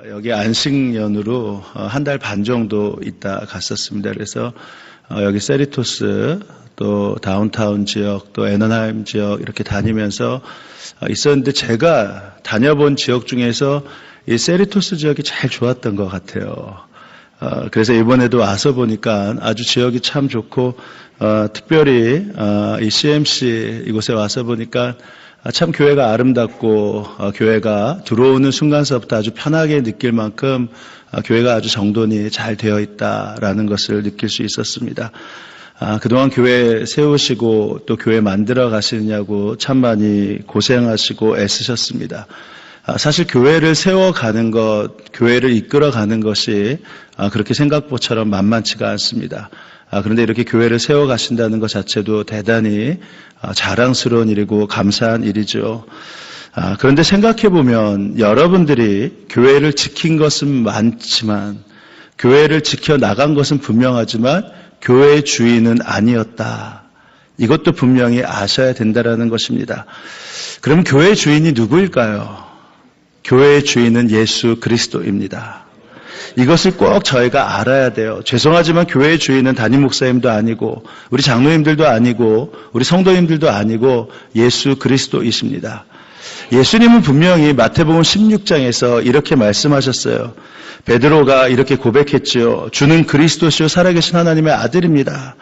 여기 안식년으로 한 달 반 정도 있다 갔었습니다. 그래서 여기 세리토스 또 다운타운 지역 또 애너하임 지역 이렇게 다니면서 있었는데 제가 다녀본 지역 중에서 이 세리토스 지역이 제일 좋았던 것 같아요. 그래서 이번에도 와서 보니까 아주 지역이 참 좋고 특별히 이 CMC 이곳에 와서 보니까 참 교회가 아름답고 교회가 들어오는 순간서부터 아주 편하게 느낄 만큼 교회가 아주 정돈이 잘 되어 있다라는 것을 느낄 수 있었습니다. 그동안 교회 세우시고 또 교회 만들어 가시느냐고 참 많이 고생하시고 애쓰셨습니다. 사실 교회를 세워가는 것, 교회를 이끌어가는 것이 그렇게 생각보처럼 만만치가 않습니다. 그런데 이렇게 교회를 세워가신다는 것 자체도 대단히 자랑스러운 일이고 감사한 일이죠. 그런데 생각해보면 여러분들이 교회를 지킨 것은 많지만 교회를 지켜나간 것은 분명하지만 교회의 주인은 아니었다. 이것도 분명히 아셔야 된다는 것입니다. 그럼 교회의 주인이 누구일까요? 교회의 주인은 예수 그리스도입니다. 이것을 꼭 저희가 알아야 돼요. 죄송하지만 교회의 주인은 담임 목사님도 아니고 우리 장로님들도 아니고 우리 성도님들도 아니고 예수 그리스도이십니다. 예수님은 분명히 마태복음 16장에서 이렇게 말씀하셨어요. 베드로가 이렇게 고백했지요. 주는 그리스도시요 살아계신 하나님의 아들입니다.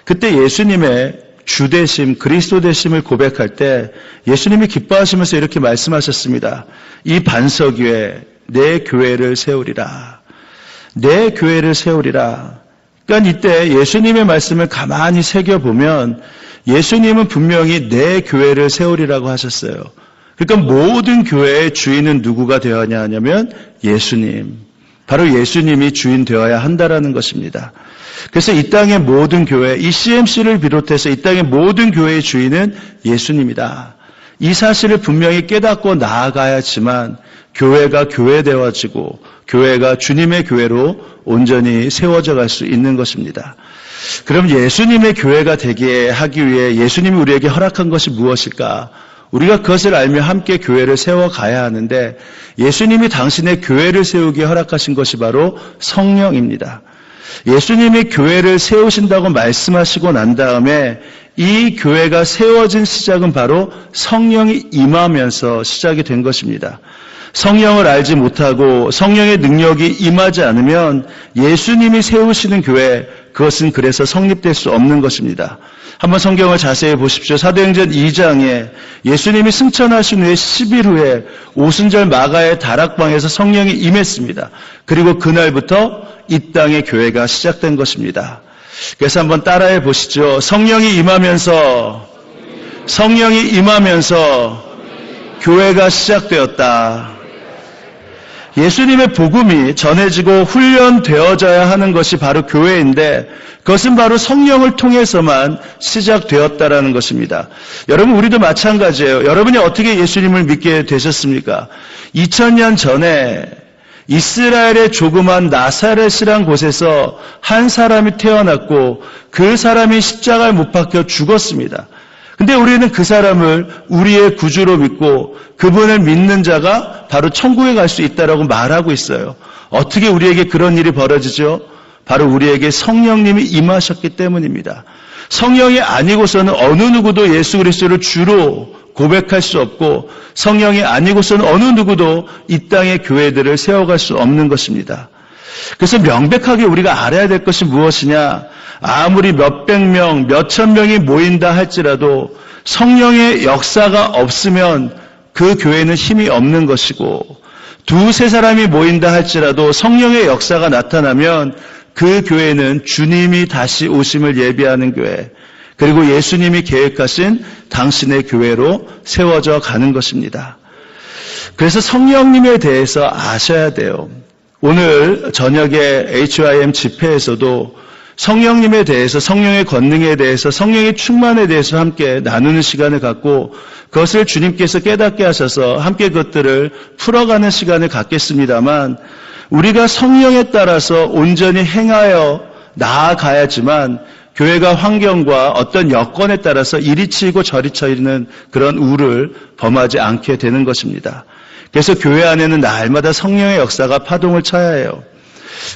그때 예수님의 주되심, 그리스도 되심을 고백할 때 예수님이 기뻐하시면서 이렇게 말씀하셨습니다. 이 반석 위에 내 교회를 세우리라. 내 교회를 세우리라. 그러니까 이때 예수님의 말씀을 가만히 새겨보면 예수님은 분명히 내 교회를 세우리라고 하셨어요. 그러니까 모든 교회의 주인은 누구가 되어야 하냐면 예수님. 바로 예수님이 주인 되어야 한다라는 것입니다. 그래서 이 땅의 모든 교회, 이 CMC를 비롯해서 이 땅의 모든 교회의 주인은 예수님이다. 이 사실을 분명히 깨닫고 나아가야지만 교회가 교회되어지고 교회가 주님의 교회로 온전히 세워져 갈 수 있는 것입니다. 그럼 예수님의 교회가 되게 하기 위해 예수님이 우리에게 허락한 것이 무엇일까? 우리가 그것을 알며 함께 교회를 세워가야 하는데 예수님이 당신의 교회를 세우기에 허락하신 것이 바로 성령입니다. 예수님이 교회를 세우신다고 말씀하시고 난 다음에 이 교회가 세워진 시작은 바로 성령이 임하면서 시작이 된 것입니다. 성령을 알지 못하고 성령의 능력이 임하지 않으면 예수님이 세우시는 교회, 그것은 그래서 성립될 수 없는 것입니다. 한번 성경을 자세히 보십시오. 사도행전 2장에 예수님이 승천하신 후에 10일 후에 오순절 마가의 다락방에서 성령이 임했습니다. 그리고 그날부터 이 땅의 교회가 시작된 것입니다. 그래서 한번 따라해 보시죠. 성령이 임하면서 교회가 시작되었다. 예수님의 복음이 전해지고 훈련되어져야 하는 것이 바로 교회인데 그것은 바로 성령을 통해서만 시작되었다라는 것입니다. 여러분, 우리도 마찬가지예요. 여러분이 어떻게 예수님을 믿게 되셨습니까? 2000년 전에 이스라엘의 조그만 나사렛이란 곳에서 한 사람이 태어났고 그 사람이 십자가에 못 박혀 죽었습니다. 근데 우리는 그 사람을 우리의 구주로 믿고 그분을 믿는 자가 바로 천국에 갈 수 있다라고 말하고 있어요. 어떻게 우리에게 그런 일이 벌어지죠? 바로 우리에게 성령님이 임하셨기 때문입니다. 성령이 아니고서는 어느 누구도 예수 그리스도를 주로 고백할 수 없고 성령이 아니고서는 어느 누구도 이 땅의 교회들을 세워갈 수 없는 것입니다. 그래서 명백하게 우리가 알아야 될 것이 무엇이냐? 아무리 몇백 명, 몇천 명이 모인다 할지라도 성령의 역사가 없으면 그 교회는 힘이 없는 것이고 두세 사람이 모인다 할지라도 성령의 역사가 나타나면 그 교회는 주님이 다시 오심을 예비하는 교회, 그리고 예수님이 계획하신 당신의 교회로 세워져 가는 것입니다. 그래서 성령님에 대해서 아셔야 돼요. 오늘 저녁에 HYM 집회에서도 성령님에 대해서, 성령의 권능에 대해서, 성령의 충만에 대해서 함께 나누는 시간을 갖고 그것을 주님께서 깨닫게 하셔서 함께 그것들을 풀어가는 시간을 갖겠습니다만 우리가 성령에 따라서 온전히 행하여 나아가야지만 교회가 환경과 어떤 여건에 따라서 이리 치이고 저리 치이는 그런 우를 범하지 않게 되는 것입니다. 그래서 교회 안에는 날마다 성령의 역사가 파동을 쳐야 해요.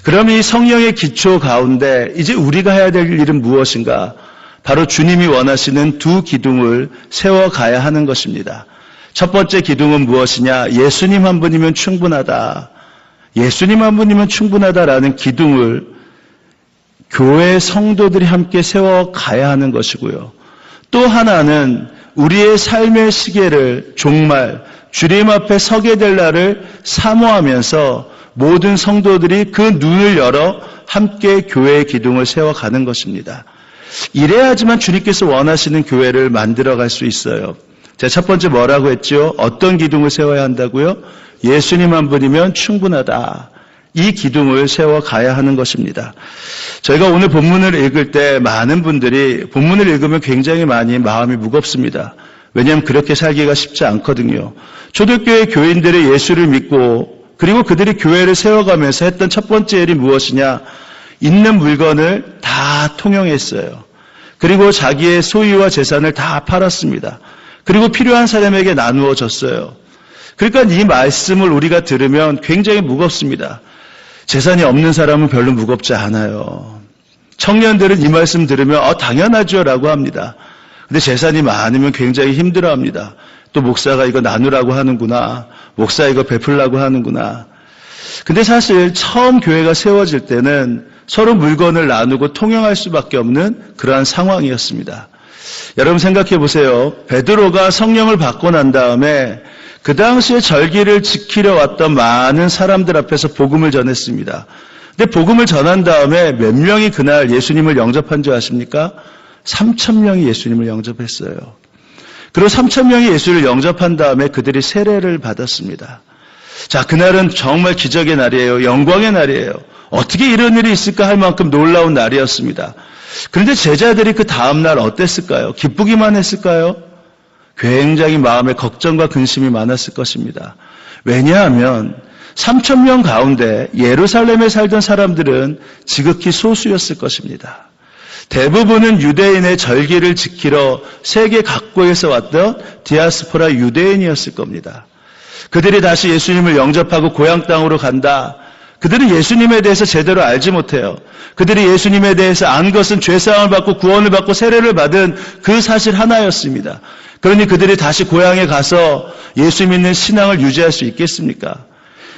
그럼 이 성령의 기초 가운데 이제 우리가 해야 될 일은 무엇인가? 바로 주님이 원하시는 두 기둥을 세워가야 하는 것입니다. 첫 번째 기둥은 무엇이냐? 예수님 한 분이면 충분하다. 예수님 한 분이면 충분하다라는 기둥을 교회 성도들이 함께 세워가야 하는 것이고요. 또 하나는 우리의 삶의 시계를 종말, 주님 앞에 서게 될 날을 사모하면서 모든 성도들이 그 눈을 열어 함께 교회의 기둥을 세워가는 것입니다. 이래야지만 주님께서 원하시는 교회를 만들어갈 수 있어요. 자, 첫 번째 뭐라고 했죠? 어떤 기둥을 세워야 한다고요? 예수님 한 분이면 충분하다. 이 기둥을 세워가야 하는 것입니다. 저희가 오늘 본문을 읽을 때 많은 분들이 본문을 읽으면 굉장히 많이 마음이 무겁습니다. 왜냐하면 그렇게 살기가 쉽지 않거든요. 초대교회 교인들의 예수를 믿고 그리고 그들이 교회를 세워가면서 했던 첫 번째 일이 무엇이냐? 있는 물건을 다 통용했어요. 그리고 자기의 소유와 재산을 다 팔았습니다. 그리고 필요한 사람에게 나누어 줬어요. 그러니까 이 말씀을 우리가 들으면 굉장히 무겁습니다. 재산이 없는 사람은 별로 무겁지 않아요. 청년들은 이 말씀 들으면 당연하죠 라고 합니다. 근데 재산이 많으면 굉장히 힘들어합니다. 또 목사가 이거 나누라고 하는구나. 목사 이거 베풀라고 하는구나. 근데 사실 처음 교회가 세워질 때는 서로 물건을 나누고 통용할 수밖에 없는 그러한 상황이었습니다. 여러분 생각해 보세요. 베드로가 성령을 받고 난 다음에 그 당시에 절기를 지키려 왔던 많은 사람들 앞에서 복음을 전했습니다. 근데 복음을 전한 다음에 몇 명이 그날 예수님을 영접한 줄 아십니까? 3,000명이 예수님을 영접했어요. 그리고 3,000명이 예수를 영접한 다음에 그들이 세례를 받았습니다. 자, 그날은 정말 기적의 날이에요. 영광의 날이에요. 어떻게 이런 일이 있을까 할 만큼 놀라운 날이었습니다. 그런데 제자들이 그 다음날 어땠을까요? 기쁘기만 했을까요? 굉장히 마음에 걱정과 근심이 많았을 것입니다. 왜냐하면 3,000명 가운데 예루살렘에 살던 사람들은 지극히 소수였을 것입니다. 대부분은 유대인의 절기를 지키러 세계 각국에서 왔던 디아스포라 유대인이었을 겁니다. 그들이 다시 예수님을 영접하고 고향 땅으로 간다. 그들은 예수님에 대해서 제대로 알지 못해요. 그들이 예수님에 대해서 안 것은 죄사함을 받고 구원을 받고 세례를 받은 그 사실 하나였습니다. 그러니 그들이 다시 고향에 가서 예수 믿는 신앙을 유지할 수 있겠습니까?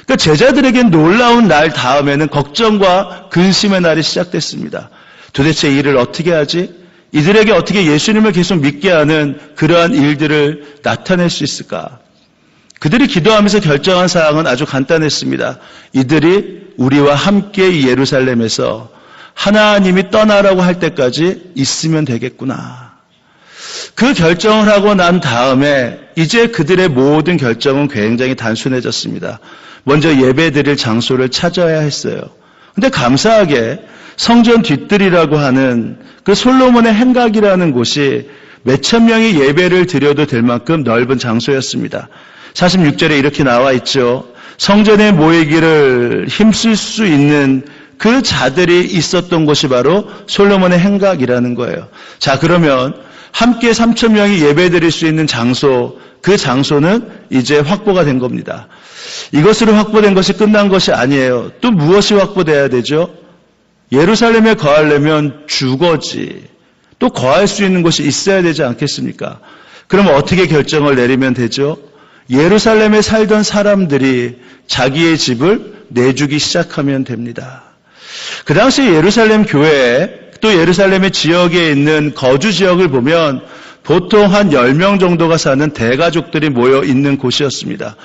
그러니까 제자들에겐 놀라운 날 다음에는 걱정과 근심의 날이 시작됐습니다. 도대체 이 일을 어떻게 하지? 이들에게 어떻게 예수님을 계속 믿게 하는 그러한 일들을 나타낼 수 있을까? 그들이 기도하면서 결정한 사항은 아주 간단했습니다. 이들이 우리와 함께 이 예루살렘에서 하나님이 떠나라고 할 때까지 있으면 되겠구나. 그 결정을 하고 난 다음에 이제 그들의 모든 결정은 굉장히 단순해졌습니다. 먼저 예배드릴 장소를 찾아야 했어요. 근데 감사하게 성전 뒤뜰이라고 하는 그 솔로몬의 행각이라는 곳이 몇천 명이 예배를 드려도 될 만큼 넓은 장소였습니다. 46절에 이렇게 나와 있죠. 성전에 모이기를 힘쓸 수 있는 그 자들이 있었던 곳이 바로 솔로몬의 행각이라는 거예요. 자, 그러면 함께 3,000명이 예배드릴 수 있는 장소, 그 장소는 이제 확보가 된 겁니다. 이것으로 확보된 것이 끝난 것이 아니에요. 또 무엇이 확보돼야 되죠? 예루살렘에 거하려면 주거지. 또 거할 수 있는 곳이 있어야 되지 않겠습니까? 그럼 어떻게 결정을 내리면 되죠? 예루살렘에 살던 사람들이 자기의 집을 내주기 시작하면 됩니다. 그 당시 예루살렘 교회에 또 예루살렘의 지역에 있는 거주 지역을 보면 보통 한 10명 정도가 사는 대가족들이 모여 있는 곳이었습니다.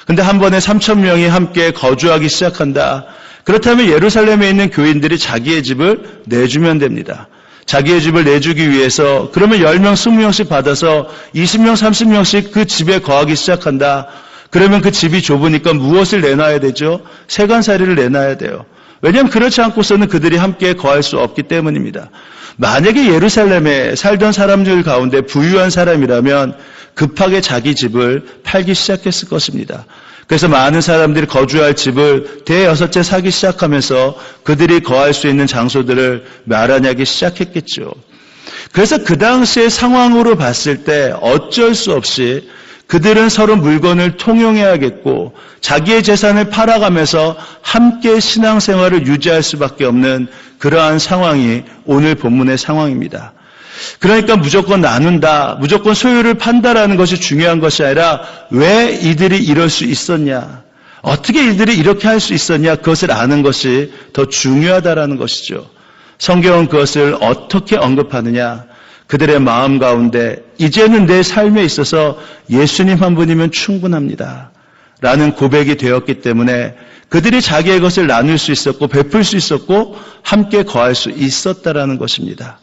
근데 한 번에 3,000명이 함께 거주하기 시작한다. 그렇다면 예루살렘에 있는 교인들이 자기의 집을 내주면 됩니다. 자기의 집을 내주기 위해서 그러면 10명, 20명씩 받아서 20명, 30명씩 그 집에 거하기 시작한다. 그러면 그 집이 좁으니까 무엇을 내놔야 되죠? 세간살이를 내놔야 돼요. 왜냐하면 그렇지 않고서는 그들이 함께 거할 수 없기 때문입니다. 만약에 예루살렘에 살던 사람들 가운데 부유한 사람이라면 급하게 자기 집을 팔기 시작했을 것입니다. 그래서 많은 사람들이 거주할 집을 대여섯째 사기 시작하면서 그들이 거할 수 있는 장소들을 마련하기 시작했겠죠. 그래서 그 당시의 상황으로 봤을 때 어쩔 수 없이 그들은 서로 물건을 통용해야겠고 자기의 재산을 팔아가면서 함께 신앙생활을 유지할 수밖에 없는 그러한 상황이 오늘 본문의 상황입니다. 그러니까 무조건 나눈다, 무조건 소유를 판다라는 것이 중요한 것이 아니라 왜 이들이 이럴 수 있었냐, 어떻게 이들이 이렇게 할 수 있었냐, 그것을 아는 것이 더 중요하다라는 것이죠. 성경은 그것을 어떻게 언급하느냐, 그들의 마음 가운데 이제는 내 삶에 있어서 예수님 한 분이면 충분합니다 라는 고백이 되었기 때문에 그들이 자기의 것을 나눌 수 있었고 베풀 수 있었고 함께 거할 수 있었다라는 것입니다.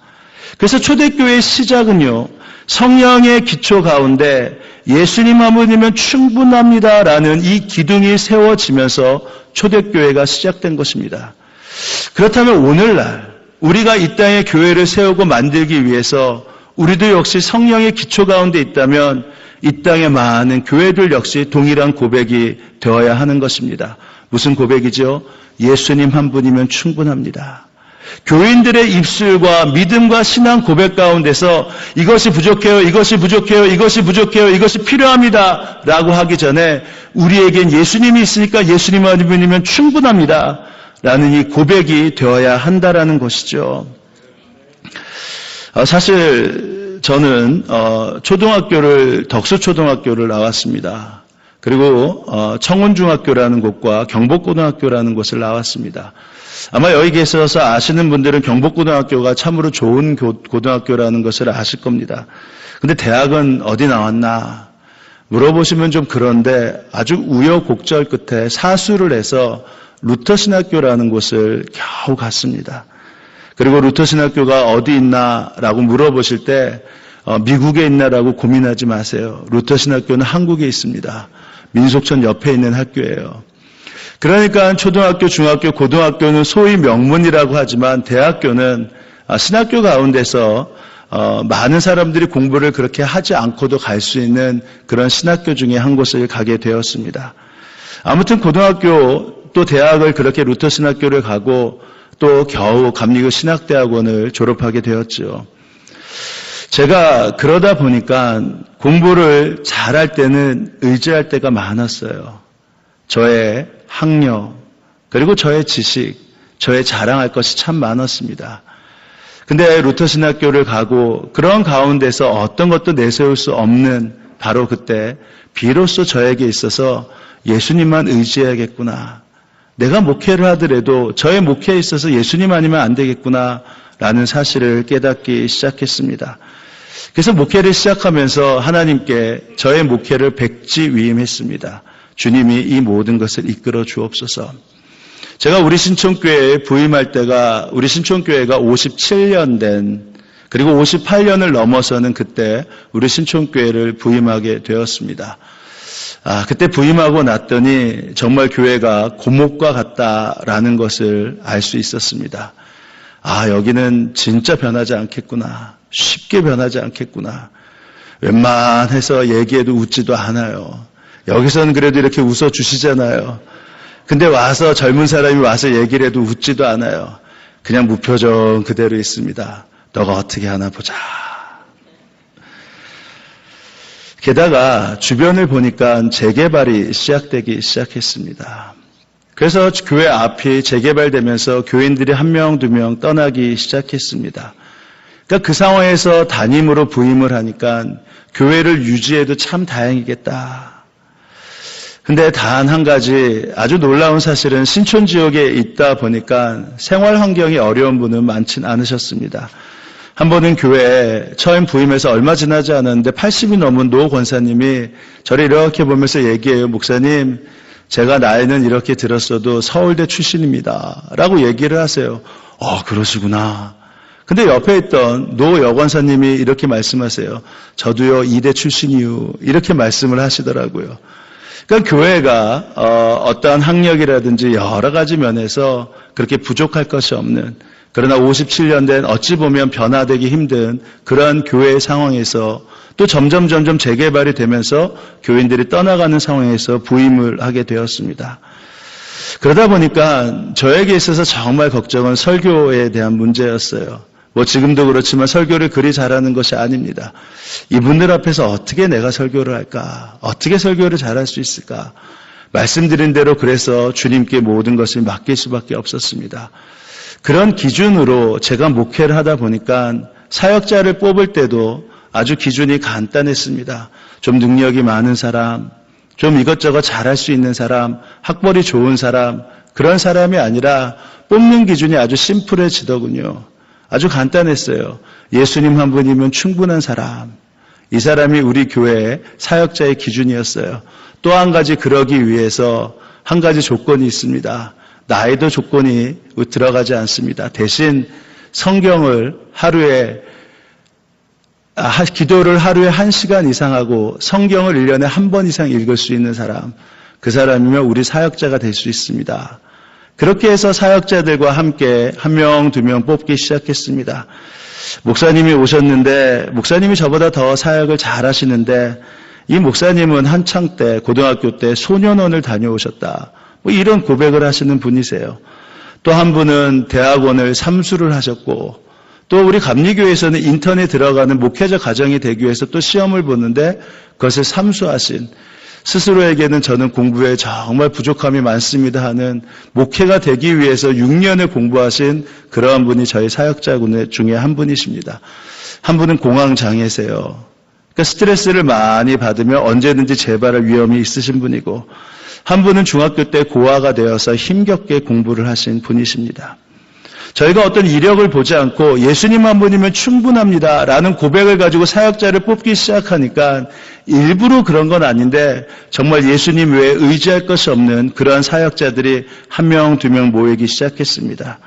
그래서 초대교회의 시작은요, 성령의 기초 가운데 예수님 한 분이면 충분합니다라는 이 기둥이 세워지면서 초대교회가 시작된 것입니다. 그렇다면 오늘날 우리가 이 땅에 교회를 세우고 만들기 위해서 우리도 역시 성령의 기초 가운데 있다면 이 땅의 많은 교회들 역시 동일한 고백이 되어야 하는 것입니다. 무슨 고백이죠? 예수님 한 분이면 충분합니다. 교인들의 입술과 믿음과 신앙 고백 가운데서 이것이 부족해요, 이것이 부족해요, 이것이 부족해요, 이것이 필요합니다 라고 하기 전에 우리에겐 예수님이 있으니까 예수님 한 분이면 충분합니다 라는 이 고백이 되어야 한다라는 것이죠. 사실 저는 초등학교를 덕수초등학교를 나왔습니다. 그리고 청운중학교라는 곳과 경복고등학교라는 곳을 나왔습니다. 아마 여기 계셔서 아시는 분들은 경복고등학교가 참으로 좋은 고등학교라는 것을 아실 겁니다. 근데 대학은 어디 나왔나 물어보시면 좀 그런데 아주 우여곡절 끝에 사수를 해서 루터신학교라는 곳을 겨우 갔습니다. 그리고 루터신학교가 어디 있나라고 물어보실 때 미국에 있나라고 고민하지 마세요. 루터신학교는 한국에 있습니다. 민속촌 옆에 있는 학교예요. 그러니까 초등학교, 중학교, 고등학교는 소위 명문이라고 하지만 대학교는 신학교 가운데서 많은 사람들이 공부를 그렇게 하지 않고도 갈 수 있는 그런 신학교 중에 한 곳을 가게 되었습니다. 아무튼 고등학교 또 대학을 그렇게 루터 신학교를 가고 또 겨우 감리교 신학대학원을 졸업하게 되었죠. 제가 그러다 보니까 공부를 잘할 때는 의지할 때가 많았어요. 저의 학력, 그리고 저의 지식, 저의 자랑할 것이 참 많았습니다. 근데 루터 신학교를 가고 그런 가운데서 어떤 것도 내세울 수 없는 바로 그때 비로소 저에게 있어서 예수님만 의지해야겠구나. 내가 목회를 하더라도 저의 목회에 있어서 예수님 아니면 안 되겠구나 라는 사실을 깨닫기 시작했습니다. 그래서 목회를 시작하면서 하나님께 저의 목회를 백지위임했습니다. 주님이 이 모든 것을 이끌어 주옵소서. 제가 우리 신촌교회에 부임할 때가 우리 신촌교회가 57년 된 그리고 58년을 넘어서는 그때 우리 신촌교회를 부임하게 되었습니다. 그때 부임하고 났더니 정말 교회가 고목과 같다라는 것을 알 수 있었습니다. 여기는 진짜 변하지 않겠구나. 쉽게 변하지 않겠구나. 웬만해서 얘기해도 웃지도 않아요. 여기서는 그래도 이렇게 웃어주시잖아요. 근데 와서 젊은 사람이 와서 얘기를 해도 웃지도 않아요. 그냥 무표정 그대로 있습니다. 너가 어떻게 하나 보자. 게다가 주변을 보니까 재개발이 시작되기 시작했습니다. 그래서 교회 앞이 재개발되면서 교인들이 한 명, 두 명 떠나기 시작했습니다. 그러니까 그 상황에서 담임으로 부임을 하니까 교회를 유지해도 참 다행이겠다. 근데 단 한 가지 아주 놀라운 사실은 신촌 지역에 있다 보니까 생활 환경이 어려운 분은 많진 않으셨습니다. 한 번은 교회에 처음 부임해서 얼마 지나지 않았는데 80이 넘은 노 권사님이 저를 이렇게 보면서 얘기해요. 목사님, 제가 나이는 이렇게 들었어도 서울대 출신입니다. 라고 얘기를 하세요. 그러시구나. 근데 옆에 있던 노 여권사님이 이렇게 말씀하세요. 저도요, 이대 출신이요. 이렇게 말씀을 하시더라고요. 그러니까 교회가 어떠한 학력이라든지 여러 가지 면에서 그렇게 부족할 것이 없는 그러나 57년 된 어찌 보면 변화되기 힘든 그러한 교회의 상황에서 또 점점 재개발이 되면서 교인들이 떠나가는 상황에서 부임을 하게 되었습니다. 그러다 보니까 저에게 있어서 정말 걱정은 설교에 대한 문제였어요. 지금도 그렇지만 설교를 그리 잘하는 것이 아닙니다. 이분들 앞에서 어떻게 내가 설교를 할까? 어떻게 설교를 잘할 수 있을까? 말씀드린 대로 그래서 주님께 모든 것을 맡길 수밖에 없었습니다. 그런 기준으로 제가 목회를 하다 보니까 사역자를 뽑을 때도 아주 기준이 간단했습니다. 좀 능력이 많은 사람, 좀 이것저것 잘할 수 있는 사람, 학벌이 좋은 사람, 그런 사람이 아니라 뽑는 기준이 아주 심플해지더군요. 아주 간단했어요. 예수님 한 분이면 충분한 사람. 이 사람이 우리 교회의 사역자의 기준이었어요. 또 한 가지 그러기 위해서 한 가지 조건이 있습니다. 나이도 조건이 들어가지 않습니다. 대신 성경을 기도를 하루에 1시간 이상 하고 성경을 1년에 한 번 이상 읽을 수 있는 사람, 그 사람이면 우리 사역자가 될 수 있습니다. 그렇게 해서 사역자들과 함께 1명, 2명 뽑기 시작했습니다. 목사님이 오셨는데 목사님이 저보다 더 사역을 잘 하시는데 이 목사님은 한창 때 고등학교 때 소년원을 다녀오셨다. 이런 고백을 하시는 분이세요. 또 한 분은 대학원을 3수를 하셨고 또 우리 감리교회에서는 인턴에 들어가는 목회자 과정이 되기 위해서 또 시험을 보는데 그것을 3수하신 스스로에게는 저는 공부에 정말 부족함이 많습니다 하는 목회가 되기 위해서 6년을 공부하신 그러한 분이 저희 사역자 중에 한 분이십니다. 한 분은 공황장애세요. 그러니까 스트레스를 많이 받으면 언제든지 재발할 위험이 있으신 분이고 한 분은 중학교 때 고아가 되어서 힘겹게 공부를 하신 분이십니다. 저희가 어떤 이력을 보지 않고 예수님 한 분이면 충분합니다 라는 고백을 가지고 사역자를 뽑기 시작하니까 일부러 그런 건 아닌데 정말 예수님 외에 의지할 것이 없는 그러한 사역자들이 1명, 2명 모이기 시작했습니다.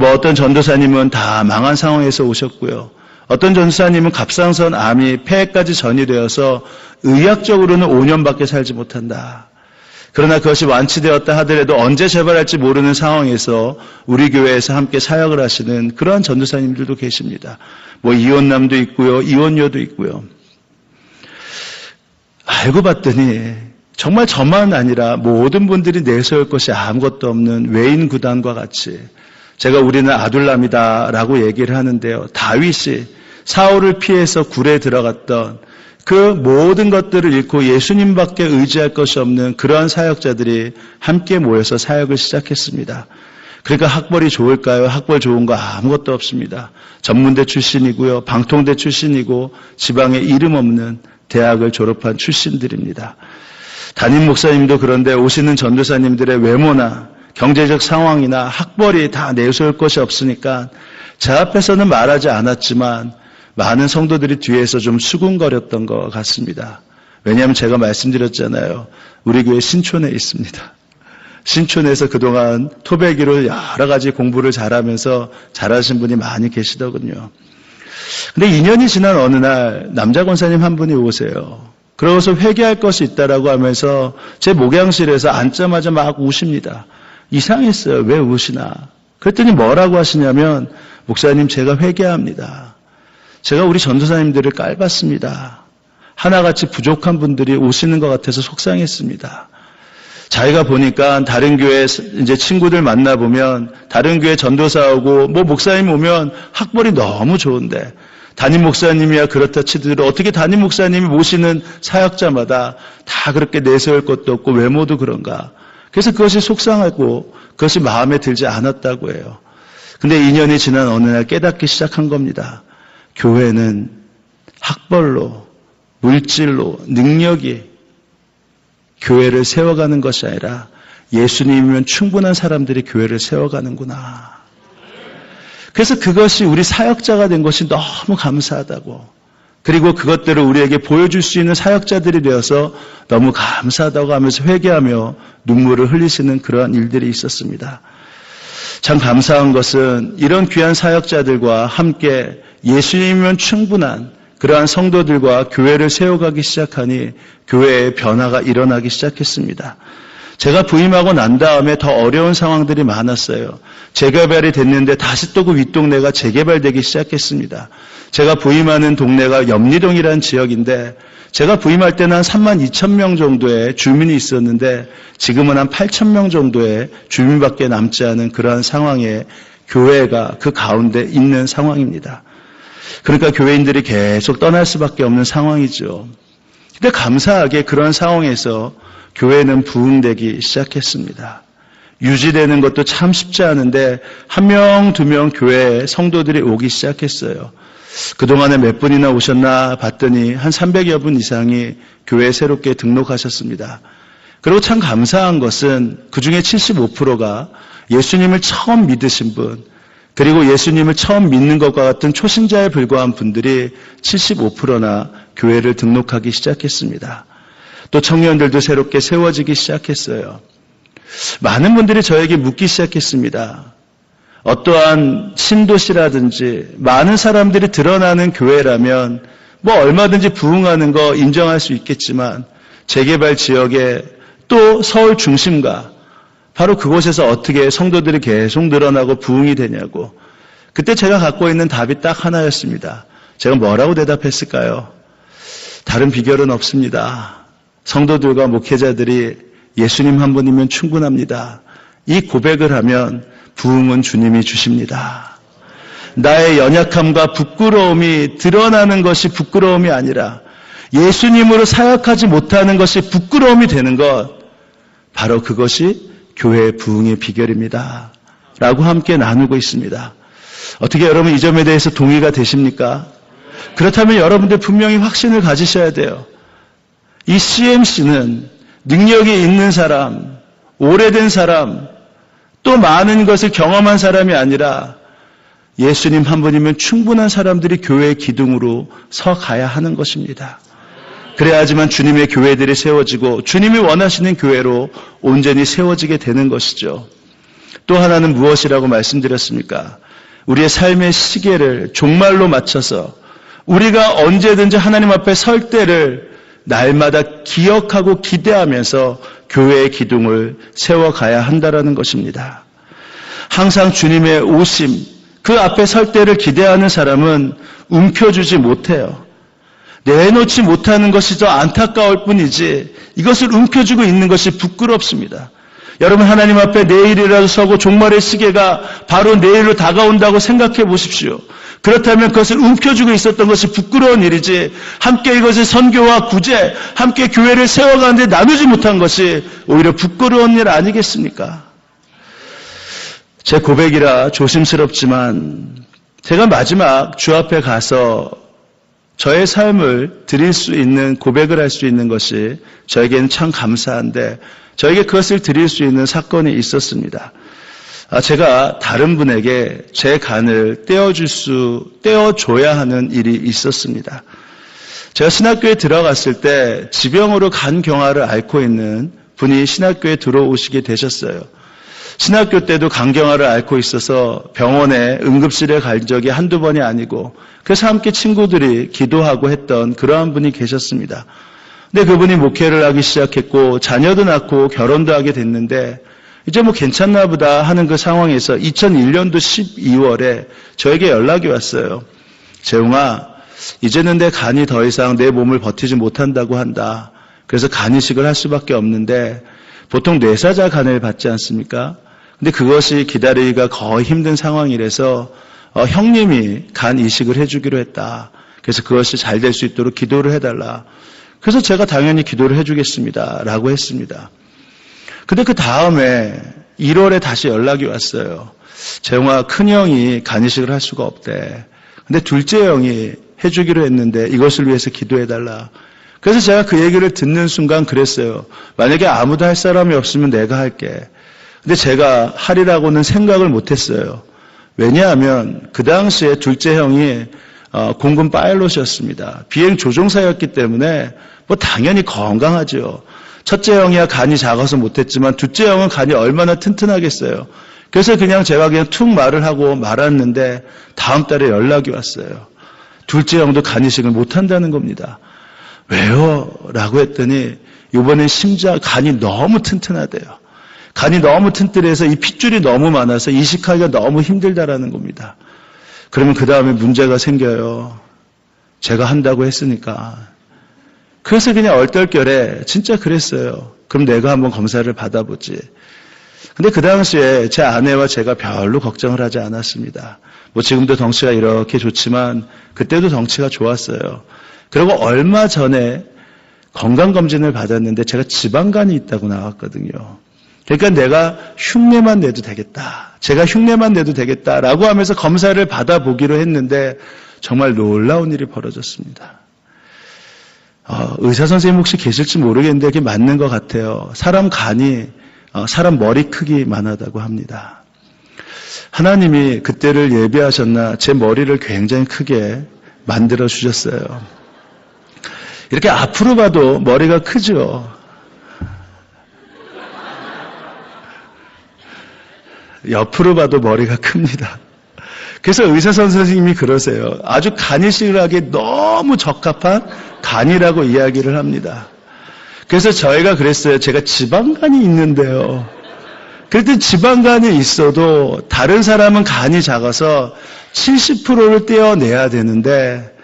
어떤 전도사님은 다 망한 상황에서 오셨고요. 어떤 전도사님은 갑상선 암이 폐까지 전이 되어서 의학적으로는 5년밖에 살지 못한다. 그러나 그것이 완치되었다 하더라도 언제 재발할지 모르는 상황에서 우리 교회에서 함께 사역을 하시는 그러한 전도사님들도 계십니다. 이혼남도 있고요. 이혼녀도 있고요. 알고 봤더니 정말 저만 아니라 모든 분들이 내세울 것이 아무것도 없는 외인 구단과 같이 제가 우리는 아둘람이다라고 얘기를 하는데요. 다윗이 사울을 피해서 굴에 들어갔던 그 모든 것들을 잃고 예수님밖에 의지할 것이 없는 그러한 사역자들이 함께 모여서 사역을 시작했습니다. 그러니까 학벌이 좋을까요? 학벌 좋은 거 아무것도 없습니다. 전문대 출신이고요. 방통대 출신이고 지방에 이름 없는 대학을 졸업한 출신들입니다. 담임 목사님도 그런데 오시는 전도사님들의 외모나 경제적 상황이나 학벌이 다 내세울 것이 없으니까 제 앞에서는 말하지 않았지만 많은 성도들이 뒤에서 좀 수군거렸던 것 같습니다. 왜냐하면 제가 말씀드렸잖아요. 우리 교회 신촌에 있습니다. 신촌에서 그동안 토백이로 여러 가지 공부를 잘하면서 잘하신 분이 많이 계시더군요. 근데 2년이 지난 어느 날 남자 권사님 한 분이 오세요. 그러고서 회개할 것이 있다라고 하면서 제 목양실에서 앉자마자 막 우십니다. 이상했어요. 왜 우시나? 그랬더니 뭐라고 하시냐면 목사님 제가 회개합니다. 제가 우리 전도사님들을 깔봤습니다. 하나같이 부족한 분들이 오시는 것 같아서 속상했습니다. 자기가 보니까 다른 교회 이제 친구들 만나보면 다른 교회 전도사하고 목사님 오면 학벌이 너무 좋은데 담임 목사님이야 그렇다 치더라도 어떻게 담임 목사님이 모시는 사역자마다 다 그렇게 내세울 것도 없고 외모도 그런가. 그래서 그것이 속상하고 그것이 마음에 들지 않았다고 해요. 근데 2년이 지난 어느 날 깨닫기 시작한 겁니다. 교회는 학벌로, 물질로, 능력이 교회를 세워가는 것이 아니라 예수님이면 충분한 사람들이 교회를 세워가는구나. 그래서 그것이 우리 사역자가 된 것이 너무 감사하다고. 그리고 그것들을 우리에게 보여줄 수 있는 사역자들이 되어서 너무 감사하다고 하면서 회개하며 눈물을 흘리시는 그러한 일들이 있었습니다. 참 감사한 것은 이런 귀한 사역자들과 함께 예수님이면 충분한 그러한 성도들과 교회를 세워가기 시작하니 교회의 변화가 일어나기 시작했습니다. 제가 부임하고 난 다음에 더 어려운 상황들이 많았어요. 재개발이 됐는데 다시 또 그 윗동네가 재개발되기 시작했습니다. 제가 부임하는 동네가 염리동이라는 지역인데 제가 부임할 때는 한 32,000명 정도의 주민이 있었는데 지금은 한 8,000명 정도의 주민밖에 남지 않은 그러한 상황에 교회가 그 가운데 있는 상황입니다. 그러니까 교회인들이 계속 떠날 수밖에 없는 상황이죠. 근데 감사하게 그런 상황에서 교회는 부흥되기 시작했습니다. 유지되는 것도 참 쉽지 않은데 한 명, 두 명 교회에 성도들이 오기 시작했어요. 그동안에 몇 분이나 오셨나 봤더니 한 300여 분 이상이 교회에 새롭게 등록하셨습니다. 그리고 참 감사한 것은 그중에 75%가 예수님을 처음 믿으신 분, 그리고 예수님을 처음 믿는 것과 같은 초신자에 불과한 분들이 75%나 교회를 등록하기 시작했습니다. 또 청년들도 새롭게 세워지기 시작했어요. 많은 분들이 저에게 묻기 시작했습니다. 어떠한 신도시라든지 많은 사람들이 드러나는 교회라면 뭐 얼마든지 부흥하는 거 인정할 수 있겠지만 재개발 지역에 또 서울 중심가 바로 그곳에서 어떻게 성도들이 계속 늘어나고 부흥이 되냐고. 그때 제가 갖고 있는 답이 딱 하나였습니다. 제가 뭐라고 대답했을까요? 다른 비결은 없습니다. 성도들과 목회자들이 예수님 한 분이면 충분합니다. 이 고백을 하면 부흥은 주님이 주십니다. 나의 연약함과 부끄러움이 드러나는 것이 부끄러움이 아니라 예수님으로 사역하지 못하는 것이 부끄러움이 되는 것, 바로 그것이 교회의 부흥의 비결입니다. 라고 함께 나누고 있습니다. 어떻게 여러분 이 점에 대해서 동의가 되십니까? 그렇다면 여러분들 분명히 확신을 가지셔야 돼요. 이 CMC는 능력이 있는 사람, 오래된 사람, 또 많은 것을 경험한 사람이 아니라 예수님 한 분이면 충분한 사람들이 교회의 기둥으로 서 가야 하는 것입니다. 그래야지만 주님의 교회들이 세워지고 주님이 원하시는 교회로 온전히 세워지게 되는 것이죠. 또 하나는 무엇이라고 말씀드렸습니까? 우리의 삶의 시계를 종말로 맞춰서 우리가 언제든지 하나님 앞에 설 때를 날마다 기억하고 기대하면서 교회의 기둥을 세워가야 한다는 것입니다. 항상 주님의 오심, 그 앞에 설 때를 기대하는 사람은 움켜쥐지 못해요. 내놓지 못하는 것이 더 안타까울 뿐이지 이것을 움켜쥐고 있는 것이 부끄럽습니다. 여러분 하나님 앞에 내일이라도 서고 종말의 시계가 바로 내일로 다가온다고 생각해 보십시오. 그렇다면 그것을 움켜쥐고 있었던 것이 부끄러운 일이지 함께 이것을 선교와 구제, 함께 교회를 세워가는데 나누지 못한 것이 오히려 부끄러운 일 아니겠습니까? 제 고백이라 조심스럽지만 제가 마지막 주 앞에 가서 저의 삶을 드릴 수 있는, 고백을 할 수 있는 것이 저에게는 참 감사한데 저에게 그것을 드릴 수 있는 사건이 있었습니다. 제가 다른 분에게 제 간을 떼어줘야 하는 일이 있었습니다. 제가 신학교에 들어갔을 때 지병으로 간 경화를 앓고 있는 분이 신학교에 들어오시게 되셨어요. 신학교 때도 간경화를 앓고 있어서 병원에 응급실에 갈 적이 한두 번이 아니고 그래서 함께 친구들이 기도하고 했던 그러한 분이 계셨습니다. 근데 그분이 목회를 하기 시작했고 자녀도 낳고 결혼도 하게 됐는데 이제 뭐 괜찮나 보다 하는 그 상황에서 2001년도 12월에 저에게 연락이 왔어요. 재웅아, 이제는 내 간이 더 이상 내 몸을 버티지 못한다고 한다. 그래서 간 이식을 할 수밖에 없는데 보통 뇌사자 간을 받지 않습니까? 근데 그것이 기다리기가 거의 힘든 상황이라서 형님이 간 이식을 해주기로 했다. 그래서 그것이 잘 될 수 있도록 기도를 해달라. 그래서 제가 당연히 기도를 해주겠습니다. 라고 했습니다. 근데 그 다음에 1월에 다시 연락이 왔어요. 재웅아, 큰형이 간 이식을 할 수가 없대. 근데 둘째 형이 해주기로 했는데 이것을 위해서 기도해달라. 그래서 제가 그 얘기를 듣는 순간 그랬어요. 만약에 아무도 할 사람이 없으면 내가 할게. 근데 제가 하리라고는 생각을 못했어요. 왜냐하면 그 당시에 둘째 형이 공군 파일럿이었습니다. 비행 조종사였기 때문에 뭐 당연히 건강하죠. 첫째 형이야 간이 작아서 못했지만 둘째 형은 간이 얼마나 튼튼하겠어요. 그래서 제가 그냥 툭 말을 하고 말았는데 다음 달에 연락이 왔어요. 둘째 형도 간 이식을 못한다는 겁니다. 왜요? 라고 했더니 이번엔 간이 너무 튼튼하대요. 간이 너무 튼튼해서 이 핏줄이 너무 많아서 이식하기가 너무 힘들다라는 겁니다. 그러면 그 다음에 문제가 생겨요. 제가 한다고 했으니까. 그래서 그냥 얼떨결에 진짜 그랬어요. 그럼 내가 한번 검사를 받아보지. 근데 그 당시에 제 아내와 제가 별로 걱정을 하지 않았습니다. 뭐 지금도 덩치가 이렇게 좋지만 그때도 덩치가 좋았어요. 그리고 얼마 전에 건강검진을 받았는데 제가 지방간이 있다고 나왔거든요. 그러니까 내가 흉내만 내도 되겠다. 제가 흉내만 내도 되겠다라고 하면서 검사를 받아보기로 했는데 정말 놀라운 일이 벌어졌습니다. 의사 선생님 혹시 계실지 모르겠는데 그게 맞는 것 같아요. 사람 간이 사람 머리 크기만하다고 합니다. 하나님이 그때를 예비하셨나 제 머리를 굉장히 크게 만들어 주셨어요. 이렇게 앞으로 봐도 머리가 크죠. 옆으로 봐도 머리가 큽니다. 그래서 의사 선생님이 그러세요. 아주 간이식을 하기에 너무 적합한 간이라고 이야기를 합니다. 그래서 저희가 그랬어요. 제가 지방간이 있는데요. 그랬더니 지방간이 있어도 다른 사람은 간이 작아서 70%를 떼어내야 되는데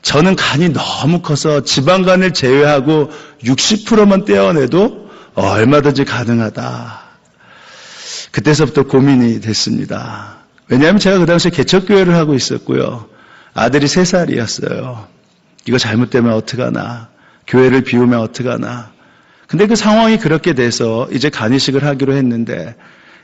저는 간이 너무 커서 지방간을 제외하고 60%만 떼어내도 얼마든지 가능하다. 그때서부터 고민이 됐습니다. 왜냐하면 제가 그 당시에 개척교회를 하고 있었고요. 아들이 3살이었어요. 이거 잘못되면 어떡하나. 교회를 비우면 어떡하나. 근데 그 상황이 그렇게 돼서 이제 간이식을 하기로 했는데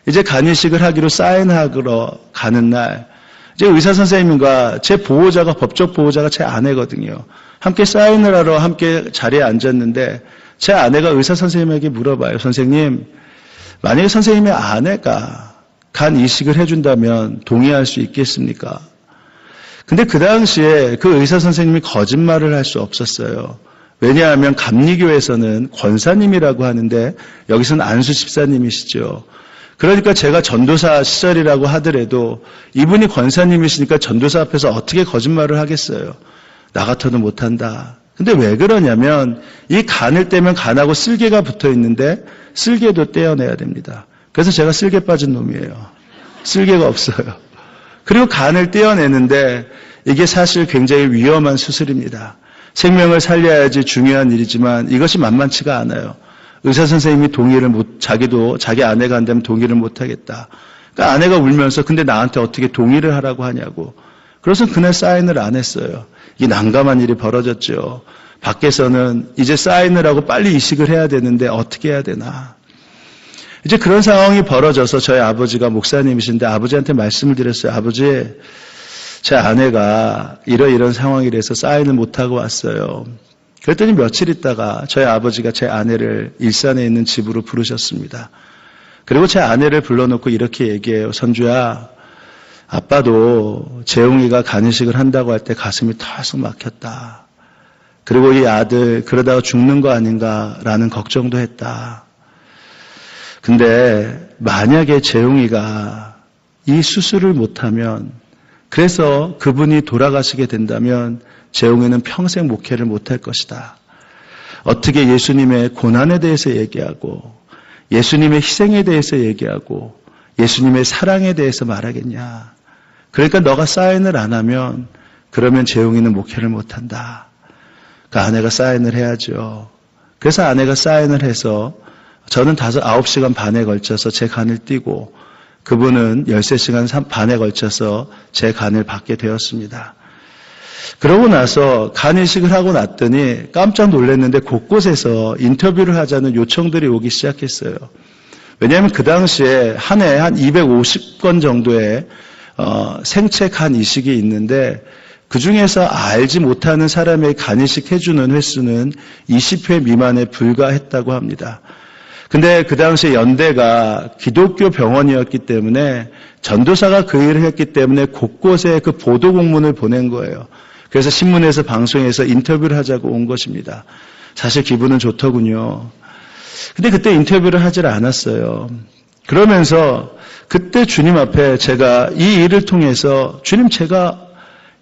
이제 간이식을 하기로 사인하러 가는 날 이제 의사 선생님과 제 보호자가 법적 보호자가 제 아내거든요. 함께 사인을 하러 함께 자리에 앉았는데 제 아내가 의사 선생님에게 물어봐요. 선생님, 만약에 선생님의 아내가 간 이식을 해준다면 동의할 수 있겠습니까? 근데 그 당시에 그 의사 선생님이 거짓말을 할 수 없었어요. 왜냐하면 감리교에서는 권사님이라고 하는데 여기서는 안수 집사님이시죠. 그러니까 제가 전도사 시절이라고 하더라도 이분이 권사님이시니까 전도사 앞에서 어떻게 거짓말을 하겠어요. 나 같아도 못한다. 근데 왜 그러냐면 이 간을 떼면 간하고 쓸개가 붙어 있는데 쓸개도 떼어내야 됩니다. 그래서 제가 쓸개 빠진 놈이에요. 쓸개가 없어요. 그리고 간을 떼어내는데 이게 사실 굉장히 위험한 수술입니다. 생명을 살려야지 중요한 일이지만 이것이 만만치가 않아요. 의사 선생님이 자기도 자기 아내가 한다면 동의를 못하겠다. 그러니까 아내가 울면서 근데 나한테 어떻게 동의를 하라고 하냐고. 그래서 그날 사인을 안 했어요. 이 난감한 일이 벌어졌죠. 밖에서는 이제 사인을 하고 빨리 이식을 해야 되는데 어떻게 해야 되나. 이제 그런 상황이 벌어져서 저희 아버지가 목사님이신데 아버지한테 말씀을 드렸어요. 아버지, 제 아내가 이런 상황이라서 사인을 못하고 왔어요. 그랬더니 며칠 있다가 저희 아버지가 제 아내를 일산에 있는 집으로 부르셨습니다. 그리고 제 아내를 불러놓고 이렇게 얘기해요. 선주야, 아빠도 재웅이가 간이식을 한다고 할 때 가슴이 털썩 막혔다. 그리고 이 아들 그러다가 죽는 거 아닌가라는 걱정도 했다. 근데 만약에 재웅이가 이 수술을 못하면 그래서 그분이 돌아가시게 된다면 재웅이는 평생 목회를 못할 것이다. 어떻게 예수님의 고난에 대해서 얘기하고 예수님의 희생에 대해서 얘기하고 예수님의 사랑에 대해서 말하겠냐. 그러니까 너가 사인을 안 하면 그러면 재웅이는 목회를 못한다. 그 아내가 사인을 해야죠. 그래서 아내가 사인을 해서 저는 9시간 반에 걸쳐서 제 간을 띄고 그분은 13시간 반에 걸쳐서 제 간을 받게 되었습니다. 그러고 나서 간 이식을 하고 났더니 깜짝 놀랐는데 곳곳에서 인터뷰를 하자는 요청들이 오기 시작했어요. 왜냐하면 그 당시에 한 해에 한 250건 정도의 생체 간 이식이 있는데 그중에서 알지 못하는 사람의 간 이식 해주는 횟수는 20회 미만에 불과했다고 합니다. 근데 그 당시에 연대가 기독교 병원이었기 때문에 전도사가 그 일을 했기 때문에 곳곳에 그 보도 공문을 보낸 거예요. 그래서 신문에서 방송에서 인터뷰를 하자고 온 것입니다. 사실 기분은 좋더군요. 근데 그때 인터뷰를 하질 않았어요. 그러면서 그때 주님 앞에 제가 이 일을 통해서 주님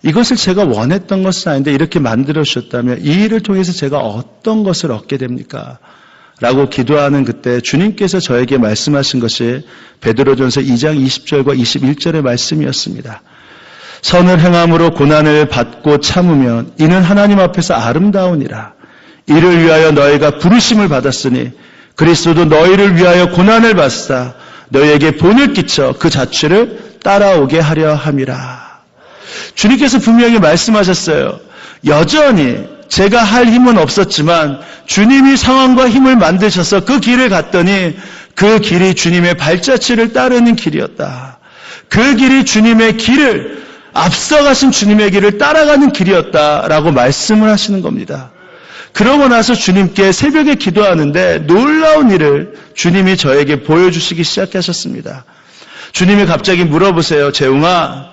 이것을 제가 원했던 것은 아닌데 이렇게 만들어 주셨다면 이 일을 통해서 제가 어떤 것을 얻게 됩니까? 라고 기도하는 그때 주님께서 저에게 말씀하신 것이 베드로전서 2장 20절과 21절의 말씀이었습니다. 선을 행함으로 고난을 받고 참으면 이는 하나님 앞에서 아름다우니라. 이를 위하여 너희가 부르심을 받았으니 그리스도도 너희를 위하여 고난을 받사 너희에게 본을 끼쳐 그 자취를 따라오게 하려 함이라. 주님께서 분명히 말씀하셨어요. 여전히 제가 할 힘은 없었지만 주님이 상황과 힘을 만드셔서 그 길을 갔더니 그 길이 주님의 발자취를 따르는 길이었다. 그 길이 주님의 길을 앞서가신 주님의 길을 따라가는 길이었다라고 말씀을 하시는 겁니다. 그러고 나서 주님께 새벽에 기도하는데 놀라운 일을 주님이 저에게 보여주시기 시작하셨습니다. 주님이 갑자기 물어보세요. 재웅아,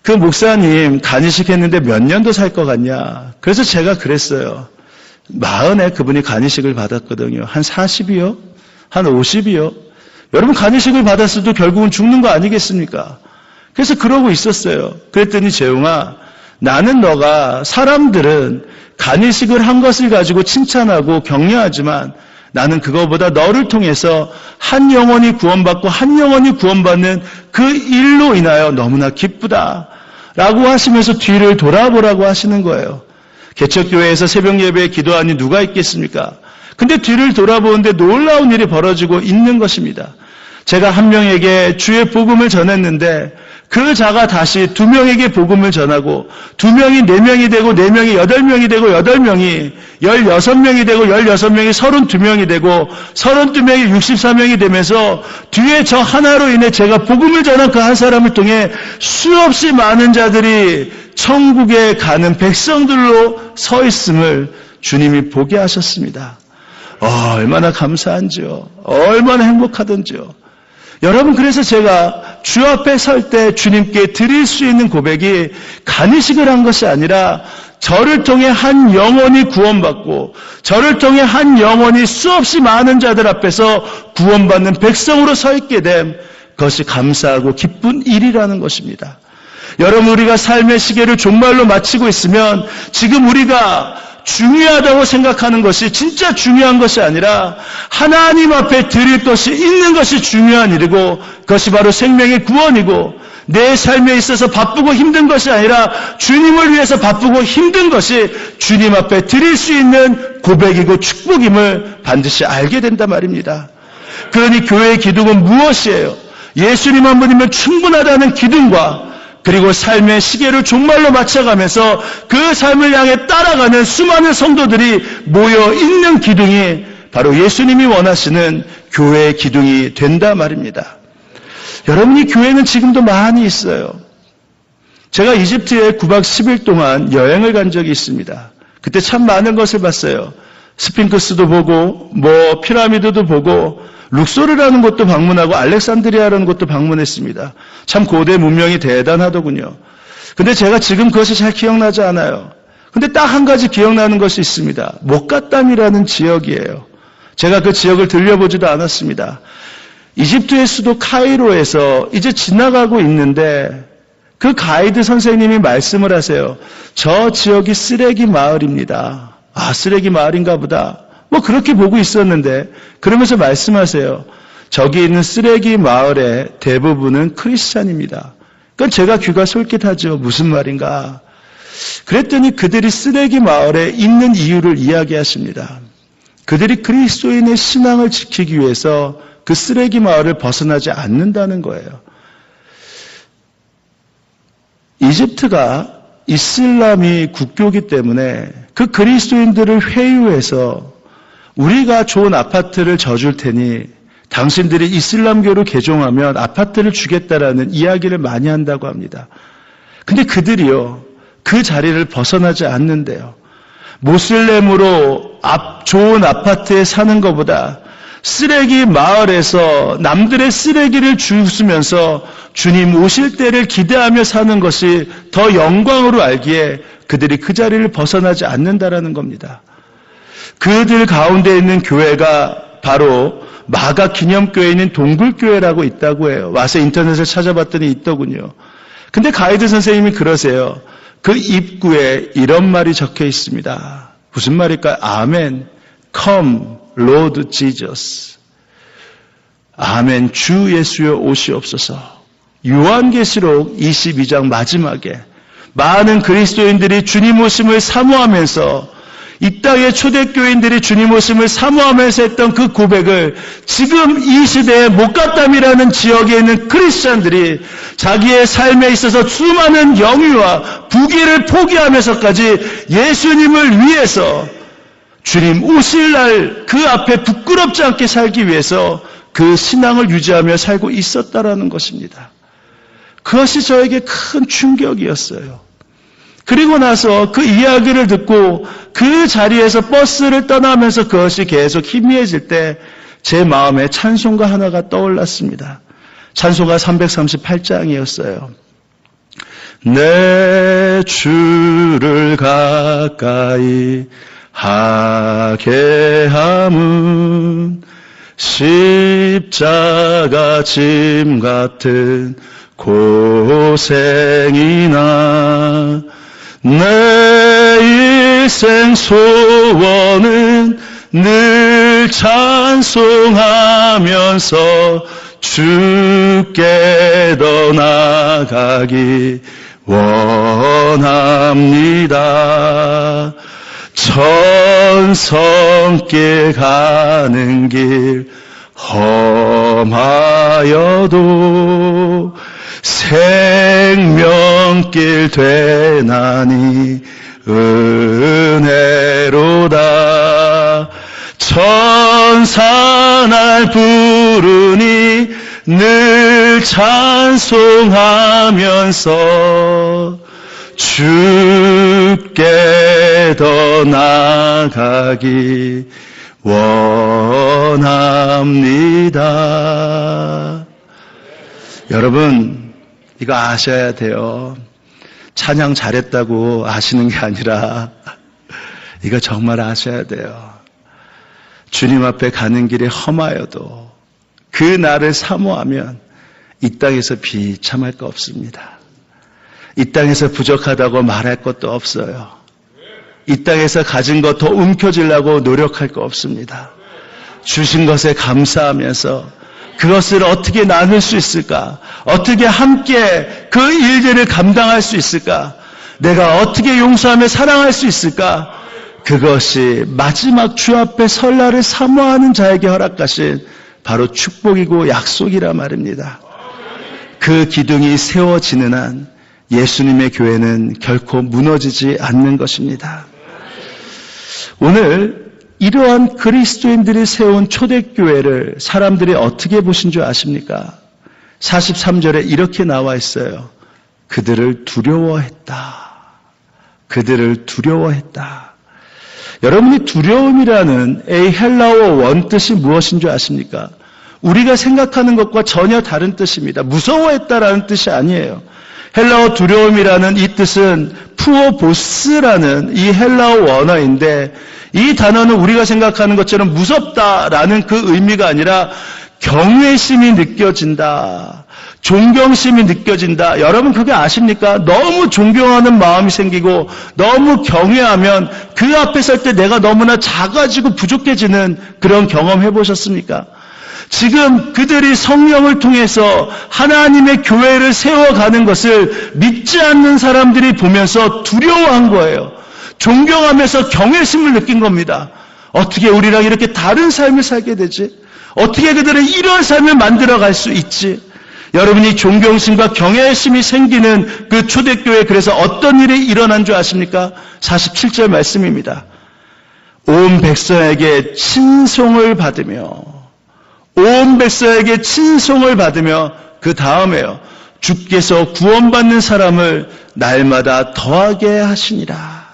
그 목사님 간이식 했는데 몇 년도 살 것 같냐? 그래서 제가 그랬어요. 40에 그분이 간이식을 받았거든요. 한 40이요? 한 50이요? 여러분 간이식을 받았어도 결국은 죽는 거 아니겠습니까? 그래서 그러고 있었어요. 그랬더니 재웅아, 나는 너가 사람들은 간이식을 한 것을 가지고 칭찬하고 격려하지만 나는 그거보다 너를 통해서 한 영혼이 구원받고 한 영혼이 구원받는 그 일로 인하여 너무나 기쁘다 라고 하시면서 뒤를 돌아보라고 하시는 거예요. 개척교회에서 새벽 예배에 기도하니 누가 있겠습니까? 근데 뒤를 돌아보는데 놀라운 일이 벌어지고 있는 것입니다. 제가 한 명에게 주의 복음을 전했는데 그 자가 다시 2명에게 복음을 전하고 2명이 4명이 되고 4명이 8명이 되고 8명이 16명이 되고 16명이 32명이 되고 32명이 64명이 되면서 뒤에 저 하나로 인해 제가 복음을 전한 그 한 사람을 통해 수없이 많은 자들이 천국에 가는 백성들로 서 있음을 주님이 보게 하셨습니다. 얼마나 감사한지요. 얼마나 행복하던지요. 여러분, 그래서 제가 주 앞에 설 때 주님께 드릴 수 있는 고백이 간이식을 한 것이 아니라 저를 통해 한 영혼이 구원받고 저를 통해 한 영혼이 수없이 많은 자들 앞에서 구원받는 백성으로 서 있게 됨, 그것이 감사하고 기쁜 일이라는 것입니다. 여러분, 우리가 삶의 시계를 종말로 마치고 있으면 지금 우리가 중요하다고 생각하는 것이 진짜 중요한 것이 아니라 하나님 앞에 드릴 것이 있는 것이 중요한 일이고 그것이 바로 생명의 구원이고 내 삶에 있어서 바쁘고 힘든 것이 아니라 주님을 위해서 바쁘고 힘든 것이 주님 앞에 드릴 수 있는 고백이고 축복임을 반드시 알게 된단 말입니다. 그러니 교회의 기둥은 무엇이에요? 예수님 한 분이면 충분하다는 기둥과 그리고 삶의 시계를 종말로 맞춰가면서 그 삶을 향해 따라가는 수많은 성도들이 모여 있는 기둥이 바로 예수님이 원하시는 교회의 기둥이 된다 말입니다. 여러분이 교회는 지금도 많이 있어요. 제가 이집트에 9박 10일 동안 여행을 간 적이 있습니다. 그때 참 많은 것을 봤어요. 스핑크스도 보고 피라미드도 보고 룩소르라는 곳도 방문하고 알렉산드리아라는 곳도 방문했습니다. 참 고대 문명이 대단하더군요. 근데 제가 지금 그것이 잘 기억나지 않아요. 근데 딱 한 가지 기억나는 것이 있습니다. 목가담이라는 지역이에요. 제가 그 지역을 들려보지도 않았습니다. 이집트의 수도 카이로에서 이제 지나가고 있는데 그 가이드 선생님이 말씀을 하세요. 저 지역이 쓰레기 마을입니다. 쓰레기 마을인가 보다. 그렇게 보고 있었는데 그러면서 말씀하세요. 저기 있는 쓰레기 마을의 대부분은 크리스찬입니다. 그러니까 제가 귀가 솔깃하죠. 무슨 말인가. 그랬더니 그들이 쓰레기 마을에 있는 이유를 이야기하십니다. 그들이 그리스도인의 신앙을 지키기 위해서 그 쓰레기 마을을 벗어나지 않는다는 거예요. 이집트가 이슬람이 국교이기 때문에 그 그리스도인들을 회유해서 우리가 좋은 아파트를 져줄 테니 당신들이 이슬람교를 개종하면 아파트를 주겠다라는 이야기를 많이 한다고 합니다. 근데 그들이요, 그 자리를 벗어나지 않는데요. 모슬렘으로 좋은 아파트에 사는 것보다 쓰레기 마을에서 남들의 쓰레기를 주우면서 주님 오실 때를 기대하며 사는 것이 더 영광으로 알기에 그들이 그 자리를 벗어나지 않는다라는 겁니다. 그들 가운데 있는 교회가 바로 마가 기념교회에 있는 동굴교회라고 있다고 해요. 와서 인터넷에 찾아봤더니 있더군요. 근데 가이드 선생님이 그러세요. 그 입구에 이런 말이 적혀 있습니다. 무슨 말일까요? 아멘, come, Lord Jesus. 아멘. 주 예수여 오시옵소서. 요한계시록 22장 마지막에 많은 그리스도인들이 주님 오심을 사모하면서 이 땅의 초대교인들이 주님 오심을 사모하면서 했던 그 고백을 지금 이 시대에 목가담이라는 지역에 있는 크리스찬들이 자기의 삶에 있어서 수많은 영유와 부귀를 포기하면서까지 예수님을 위해서 주님 오실 날 그 앞에 부끄럽지 않게 살기 위해서 그 신앙을 유지하며 살고 있었다라는 것입니다. 그것이 저에게 큰 충격이었어요. 그리고 나서 그 이야기를 듣고 그 자리에서 버스를 떠나면서 그것이 계속 희미해질 때 제 마음에 찬송가 하나가 떠올랐습니다. 찬송가 338장이었어요. 내 주를 가까이 하게 함은 십자가 짐 같은 고생이나 내 일생 소원은 늘 찬송하면서 주께 더 나아가기 원합니다. 천성길 가는 길 험하여도 생명길 되나니 은혜로다. 천사 날 부르니 늘 찬송하면서 주께 더 나아가기 원합니다. 여러분, 이거 아셔야 돼요. 찬양 잘했다고 아시는 게 아니라 이거 정말 아셔야 돼요. 주님 앞에 가는 길이 험하여도 그 날을 사모하면 이 땅에서 비참할 거 없습니다. 이 땅에서 부족하다고 말할 것도 없어요. 이 땅에서 가진 것 더 움켜쥐려고 노력할 거 없습니다. 주신 것에 감사하면서 그것을 어떻게 나눌 수 있을까? 어떻게 함께 그 일들을 감당할 수 있을까? 내가 어떻게 용서하며 사랑할 수 있을까? 그것이 마지막 주 앞에 설날을 사모하는 자에게 허락하신 바로 축복이고 약속이라 말입니다. 그 기둥이 세워지는 한 예수님의 교회는 결코 무너지지 않는 것입니다. 오늘 이러한 그리스도인들이 세운 초대교회를 사람들이 어떻게 보신 줄 아십니까? 43절에 이렇게 나와 있어요. 그들을 두려워했다. 그들을 두려워했다. 여러분이 두려움이라는 이 헬라어 원뜻이 무엇인 줄 아십니까? 우리가 생각하는 것과 전혀 다른 뜻입니다. 무서워했다라는 뜻이 아니에요. 헬라어 두려움이라는 이 뜻은 푸오보스라는 이 헬라어 원어인데 이 단어는 우리가 생각하는 것처럼 무섭다라는 그 의미가 아니라 경외심이 느껴진다. 존경심이 느껴진다. 여러분 그게 아십니까? 너무 존경하는 마음이 생기고 너무 경외하면 그 앞에 설 때 내가 너무나 작아지고 부족해지는 그런 경험 해보셨습니까? 지금 그들이 성령을 통해서 하나님의 교회를 세워가는 것을 믿지 않는 사람들이 보면서 두려워한 거예요. 존경하면서 경외심을 느낀 겁니다. 어떻게 우리랑 이렇게 다른 삶을 살게 되지? 어떻게 그들은 이런 삶을 만들어갈 수 있지? 여러분이 존경심과 경외심이 생기는 그 초대교회 그래서 어떤 일이 일어난 줄 아십니까? 47절 말씀입니다. 온 백성에게 친송을 받으며 온 백성에게 친송을 받으며 그 다음에요. 주께서 구원받는 사람을 날마다 더하게 하시니라.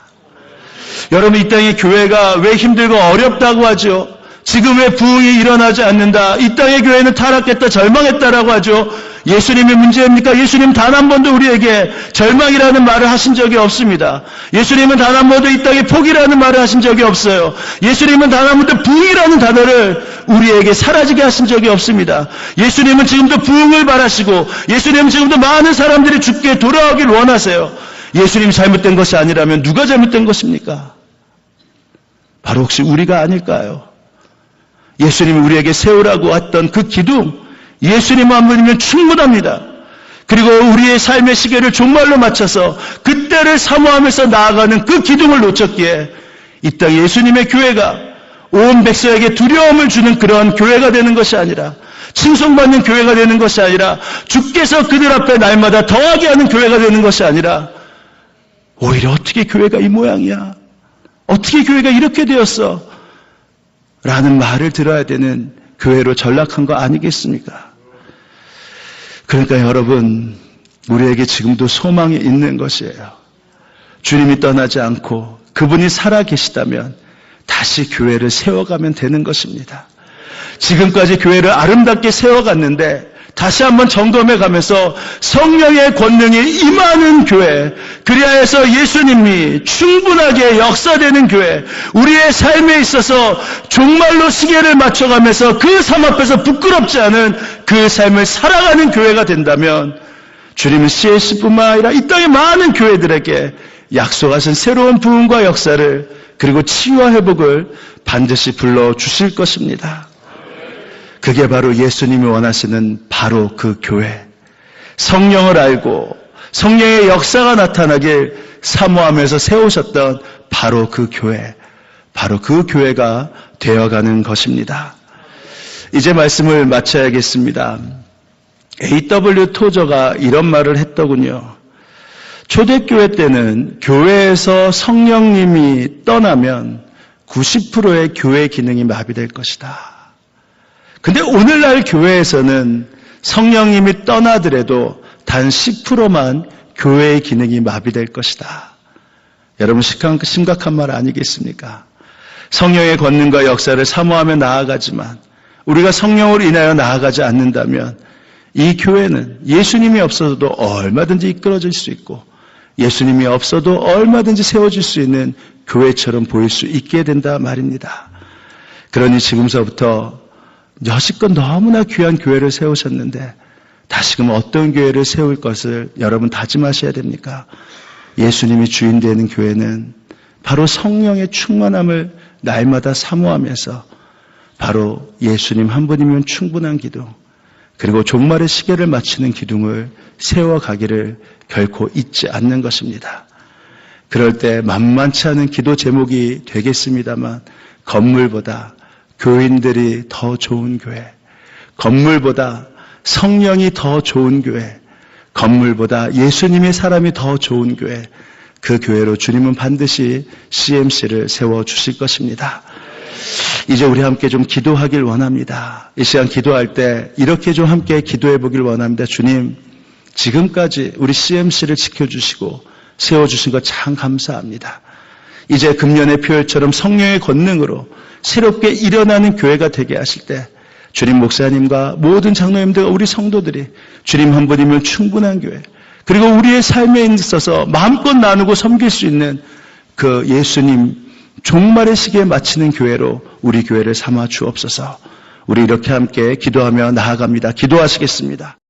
여러분 이 땅의 교회가 왜 힘들고 어렵다고 하죠? 지금 왜 부흥이 일어나지 않는다? 이 땅의 교회는 타락했다, 절망했다라고 하죠. 예수님의 문제입니까? 예수님 단 한 번도 우리에게 절망이라는 말을 하신 적이 없습니다. 예수님은 단 한 번도 이 땅에 포기라는 말을 하신 적이 없어요. 예수님은 단 한 번도 부흥이라는 단어를 우리에게 사라지게 하신 적이 없습니다. 예수님은 지금도 부흥을 바라시고 예수님은 지금도 많은 사람들이 주께 돌아오길 원하세요. 예수님이 잘못된 것이 아니라면 누가 잘못된 것입니까? 바로 혹시 우리가 아닐까요? 예수님이 우리에게 세우라고 했던 그 기둥, 예수님만 믿으면 충분합니다. 그리고 우리의 삶의 시계를 종말로 맞춰서 그때를 사모하면서 나아가는 그 기둥을 놓쳤기에 이 땅 예수님의 교회가 온 백성에게 두려움을 주는 그러한 교회가 되는 것이 아니라, 칭송받는 교회가 되는 것이 아니라, 주께서 그들 앞에 날마다 더하게 하는 교회가 되는 것이 아니라, 오히려 어떻게 교회가 이 모양이야? 어떻게 교회가 이렇게 되었어? 라는 말을 들어야 되는 교회로 전락한 거 아니겠습니까? 그러니까 여러분, 우리에게 지금도 소망이 있는 것이에요. 주님이 떠나지 않고 그분이 살아계시다면 다시 교회를 세워가면 되는 것입니다. 지금까지 교회를 아름답게 세워갔는데 다시 한번 점검해 가면서 성령의 권능이 임하는 교회, 그리하여서 예수님이 충분하게 역사되는 교회, 우리의 삶에 있어서 종말로 시계를 맞춰가면서 그 삶 앞에서 부끄럽지 않은 그 삶을 살아가는 교회가 된다면 주님은 CLC뿐만 아니라 이 땅의 많은 교회들에게 약속하신 새로운 부흥과 역사를, 그리고 치유와 회복을 반드시 불러주실 것입니다. 그게 바로 예수님이 원하시는 바로 그 교회, 성령을 알고 성령의 역사가 나타나길 사모하면서 세우셨던 바로 그 교회, 바로 그 교회가 되어가는 것입니다. 이제 말씀을 마쳐야겠습니다. A.W. 토저가 이런 말을 했더군요. 초대교회 때는 교회에서 성령님이 떠나면 90%의 교회 기능이 마비될 것이다. 근데 오늘날 교회에서는 성령님이 떠나더라도 단 10%만 교회의 기능이 마비될 것이다. 여러분, 심각한 말 아니겠습니까? 성령의 권능과 역사를 사모하며 나아가지만 우리가 성령으로 인하여 나아가지 않는다면 이 교회는 예수님이 없어도 얼마든지 이끌어질 수 있고 예수님이 없어도 얼마든지 세워질 수 있는 교회처럼 보일 수 있게 된다 말입니다. 그러니 지금서부터 여지껏 너무나 귀한 교회를 세우셨는데 다시금 어떤 교회를 세울 것을 여러분 다짐하셔야 됩니까? 예수님이 주인 되는 교회는 바로 성령의 충만함을 날마다 사모하면서 바로 예수님 한 분이면 충분한 기둥, 그리고 종말의 시계를 맞추는 기둥을 세워가기를 결코 잊지 않는 것입니다. 그럴 때 만만치 않은 기도 제목이 되겠습니다만 건물보다 교인들이 더 좋은 교회, 건물보다 성령이 더 좋은 교회, 건물보다 예수님의 사람이 더 좋은 교회, 그 교회로 주님은 반드시 CMC를 세워주실 것입니다. 이제 우리 함께 좀 기도하길 원합니다. 이 시간 기도할 때 이렇게 좀 함께 기도해 보길 원합니다. 주님, 지금까지 우리 CMC를 지켜주시고 세워주신 것 참 감사합니다. 이제 금년의 표혈처럼 성령의 권능으로 새롭게 일어나는 교회가 되게 하실 때 주님 목사님과 모든 장로님들과 우리 성도들이 주님 한 분이면 충분한 교회, 그리고 우리의 삶에 있어서 마음껏 나누고 섬길 수 있는 그 예수님 종말의 시기에 마치는 교회로 우리 교회를 삼아 주옵소서. 우리 이렇게 함께 기도하며 나아갑니다. 기도하시겠습니다.